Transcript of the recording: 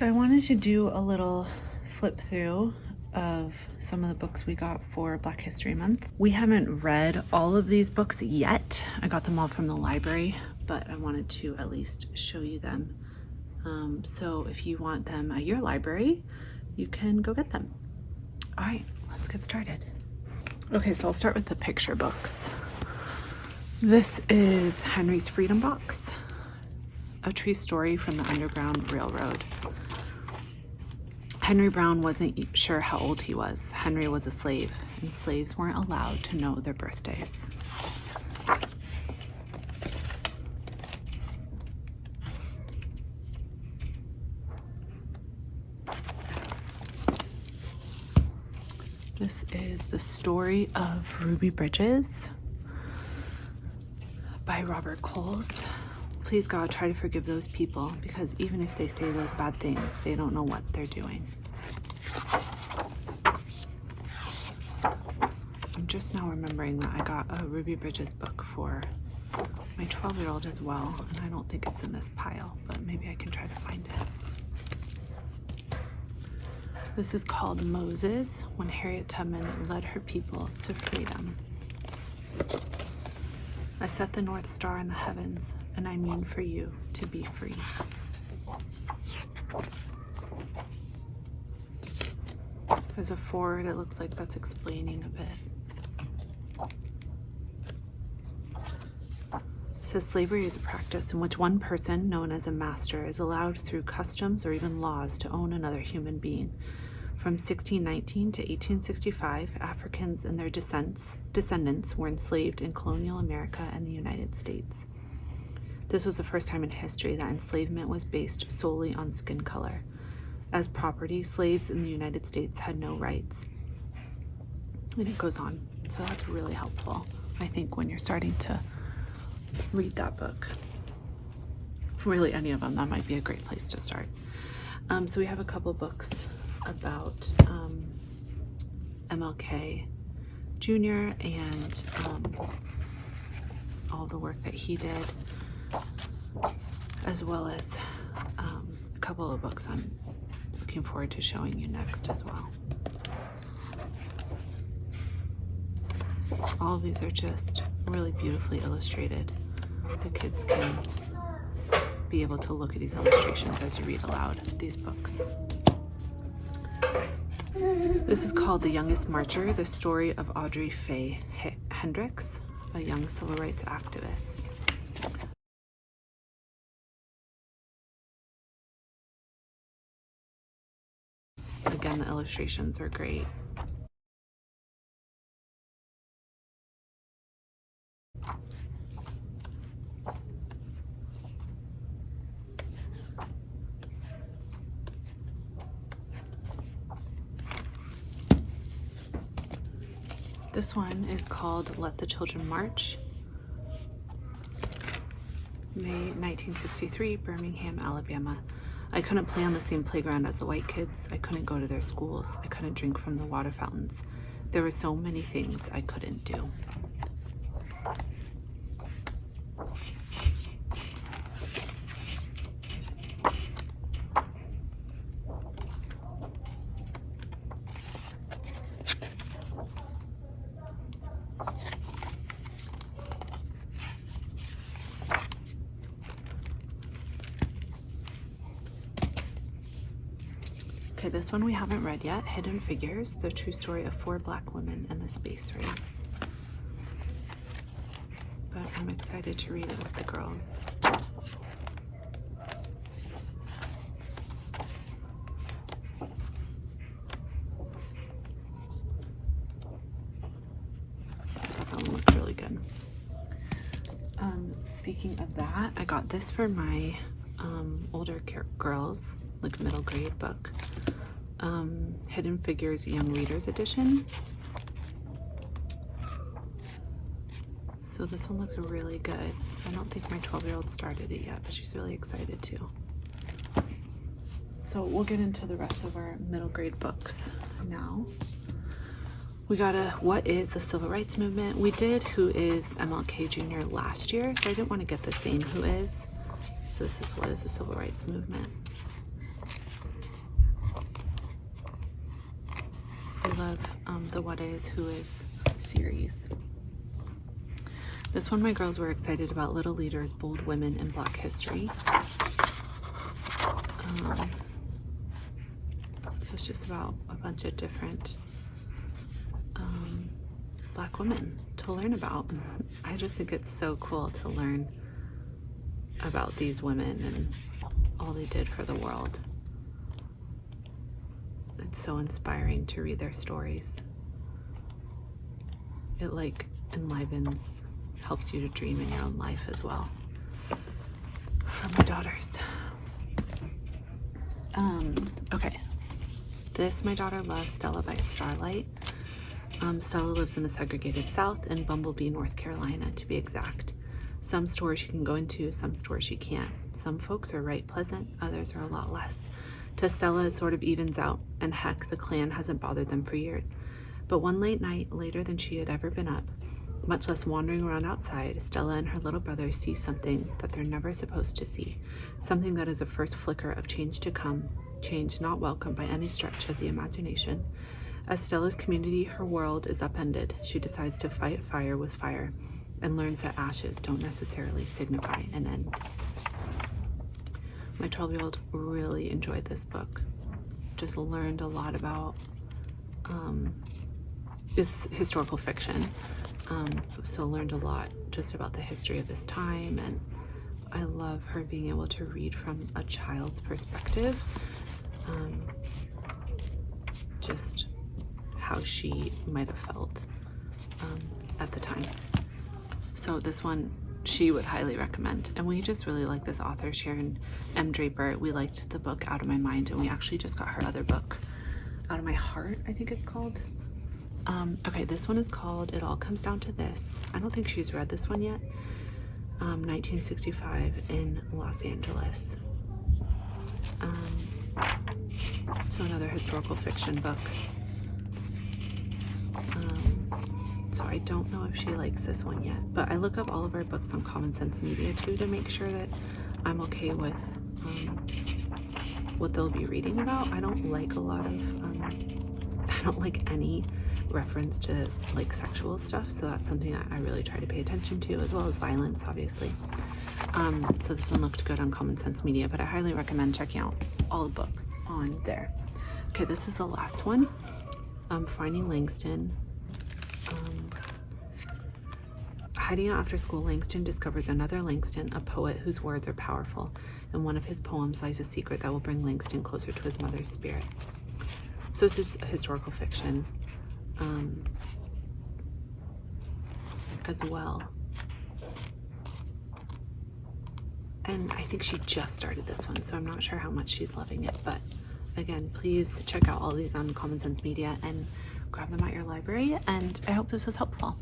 So I wanted to do a little flip through of some of the books we got for Black History Month. We haven't read all of these books yet. I got them all from the library, but I wanted to at least show you them. So if you want them at your library, you can go get them. All right, let's get started. Okay, so I'll start with the picture books. This is Henry's Freedom Box, a true story from the Underground Railroad. Henry Brown wasn't sure how old he was. Henry was a slave, and slaves weren't allowed to know their birthdays. This is The Story of Ruby Bridges by Robert Coles. Please, God, try to forgive those people, because even if they say those bad things, they don't know what they're doing. I'm just now remembering that I got a Ruby Bridges book for my 12-year-old as well, and I don't think it's in this pile, but maybe I can try to find it. This is called Moses, when Harriet Tubman led her people to freedom. I set the North Star in the heavens, and I mean for you to be free. There's a forward, it looks like that's explaining a bit. It says slavery is a practice in which one person, known as a master, is allowed through customs or even laws to own another human being. From 1619 to 1865, Africans and their descendants were enslaved in colonial America and the United States. This was the first time in history that enslavement was based solely on skin color. As property, slaves in the United States had no rights. And it goes on. So that's really helpful, I think, when you're starting to read that book. Really, any of them, that might be a great place to start. So we have a couple books about Mlk Junior and all the work that he did, as well as a couple of books I'm looking forward to showing you next as well. All of these are just really beautifully illustrated. The kids can be able to look at these illustrations as you read aloud these books. This is called The Youngest Marcher, the story of Audrey Faye Hendricks, a young civil rights activist. Again, the illustrations are great. This one is called Let the Children March. May 1963, Birmingham, Alabama. I couldn't play on the same playground as the white kids. I couldn't go to their schools. I couldn't drink from the water fountains. There were so many things I couldn't do. Okay, this one we haven't read yet, Hidden Figures, the true story of 4 Black women in the space race. But I'm excited to read it with the girls. That one looks really good. Speaking of that, I got this for my older girls, like middle grade book. Hidden Figures Young Readers Edition. So this one looks really good. I don't think my 12-year-old started it yet, but she's really excited too. So we'll get into the rest of our middle grade books now. We got a What is the Civil Rights Movement? We did Who is Mlk Junior last year, so I didn't want to get the same Who is. So this is What is the Civil Rights Movement? love the What Is, Who Is series. This one, my girls were excited about Little Leaders, Bold Women in Black History. So it's just about a bunch of different Black women to learn about. I just think it's so cool to learn about these women and all they did for the world. It's so inspiring to read their stories. It like enlivens, helps you to dream in your own life as well. For my daughters. Okay. This, my daughter loves Stella by Starlight. Stella lives in the segregated South in Bumblebee, North Carolina, to be exact. Some stores she can go into, some stores she can't. Some folks are right pleasant, others are a lot less. To Stella, it sort of evens out, and heck, the Klan hasn't bothered them for years. But one late night, later than she had ever been up, much less wandering around outside, Stella and her little brother see something that they're never supposed to see. Something that is a first flicker of change to come, change not welcome by any stretch of the imagination. As Stella's community, her world, is upended, she decides to fight fire with fire and learns that ashes don't necessarily signify an end. My 12-year-old really enjoyed this book. Just learned a lot about this historical fiction. So learned a lot just about the history of this time, and I love her being able to read from a child's perspective. Just how she might have felt at the time. So this one she would highly recommend, and we just really like this author, Sharon M. Draper. We liked the book Out of My Mind, and we actually just got her other book, Out of My Heart, I think it's called. Okay, this one is called It All Comes Down to This. I don't think she's read this one yet. 1965 in Los Angeles. So another historical fiction book. So I don't know if she likes this one yet, but I look up all of our books on Common Sense Media too to make sure that I'm okay with what they'll be reading about. I don't like a lot of, I don't like any reference to like sexual stuff, so that's something I really try to pay attention to, as well as violence, obviously. So this one looked good on Common Sense Media, but I highly recommend checking out all the books on there. Okay, this is the last one. Finding Langston. Hiding out after school, Langston discovers another Langston, a poet whose words are powerful. In one of his poems lies a secret that will bring Langston closer to his mother's spirit. So this is historical fiction as well. And I think she just started this one, so I'm not sure how much she's loving it. But again, please check out all these on Common Sense Media and grab them at your library. And I hope this was helpful.